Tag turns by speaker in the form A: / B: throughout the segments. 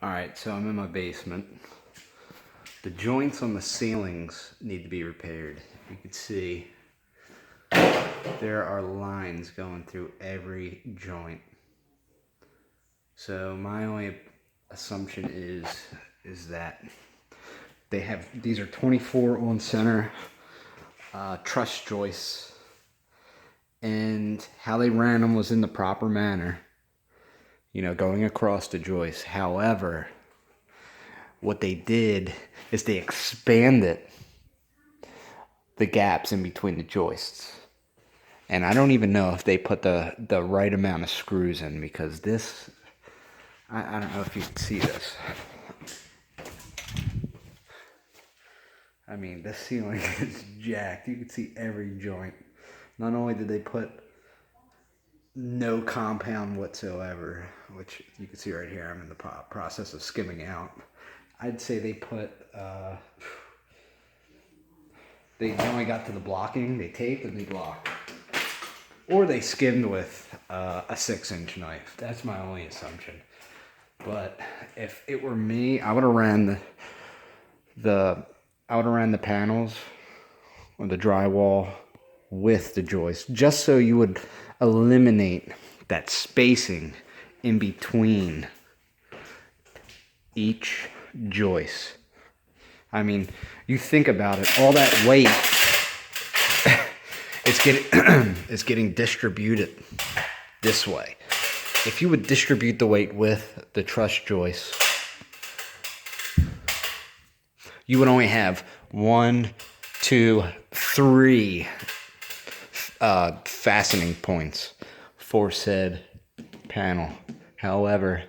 A: Alright, so I'm in my basement. The joints on the ceilings need to be repaired. You can see there are lines going through every joint. So my only assumption is that these are 24 on center truss joists, and how they ran them was in the proper manner, going across the joist. However, what they did is they expanded the gaps in between the joists. And I don't even know if they put the right amount of screws in, because this, I don't know if you can see this. I mean, this ceiling is jacked. You can see every joint. Not only did they put no compound whatsoever, which you can see right here, I'm in the process of skimming out. I'd say they put, they only got to the blocking, they taped and they blocked. Or they skimmed with a 6-inch knife. That's my only assumption. But if it were me, I would have ran the panels or the drywall with the joist, just so you would eliminate that spacing in between each joist. I mean, you think about it, all that weight it's getting distributed this way. If you would distribute the weight with the truss joist, you would only have 1, 2, 3 fastening points for said panel. However,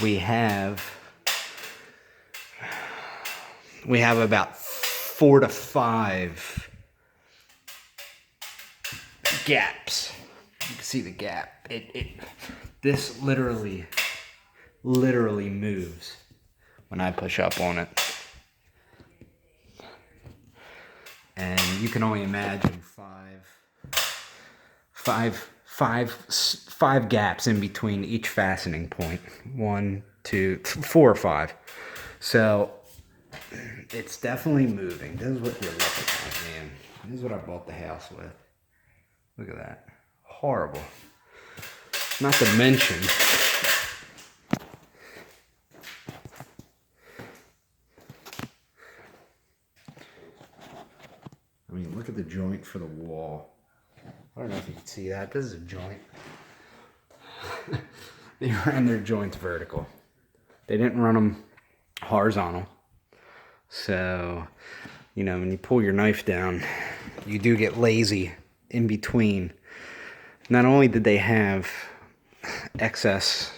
A: we have about 4 to 5 gaps. You can see the gap. This literally moves when I push up on it. And you can only imagine five gaps in between each fastening point. 1, 2, 4 or 5. So it's definitely moving. This is what you're looking at, man. This is what I bought the house with. Look at that. Horrible. Not to mention, I mean, look at the joint for the wall. I don't know if you can see that. This is a joint. They ran their joints vertical. They didn't run them horizontal. So, when you pull your knife down, you do get lazy in between. Not only did they have excess,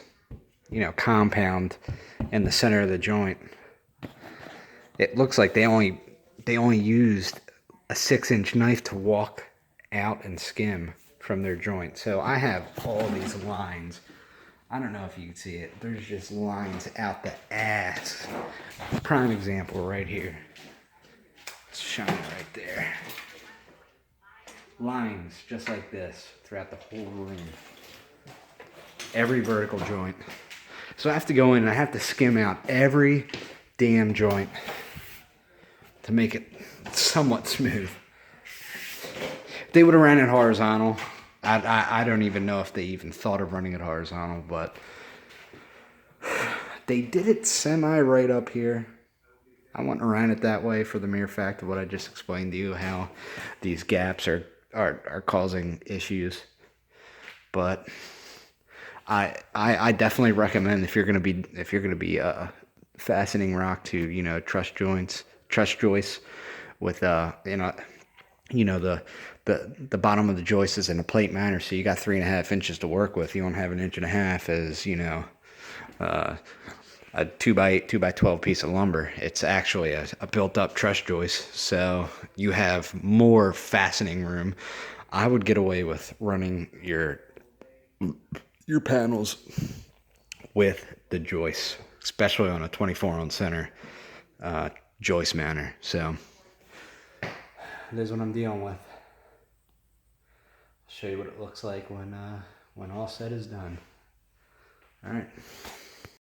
A: compound in the center of the joint, it looks like they only used a 6-inch knife to walk out and skim from their joint. So I have all these lines. I don't know if you can see it. There's just lines out the ass. Prime example right here. It's shining right there. Lines just like this throughout the whole room. Every vertical joint. So I have to go in and I have to skim out every damn joint to make it somewhat smooth. If they would have ran it horizontal, I don't even know if they even thought of running it horizontal, but they did it semi right up here. I wouldn't have ran it that way for the mere fact of what I just explained to you, how these gaps are causing issues. But I definitely recommend, if you're gonna be fastening rock to truss joists with the bottom of the joist is in a plate manner, so you got 3.5 inches to work with. You don't have 1.5 inches as a 2x8, 2x12 piece of lumber. It's actually a built-up truss joist, so you have more fastening room. I would get away with running your panels with the joists, especially on a 24 on center joist manner. So this is what I'm dealing with. I'll show you what it looks like when all said is done. All right.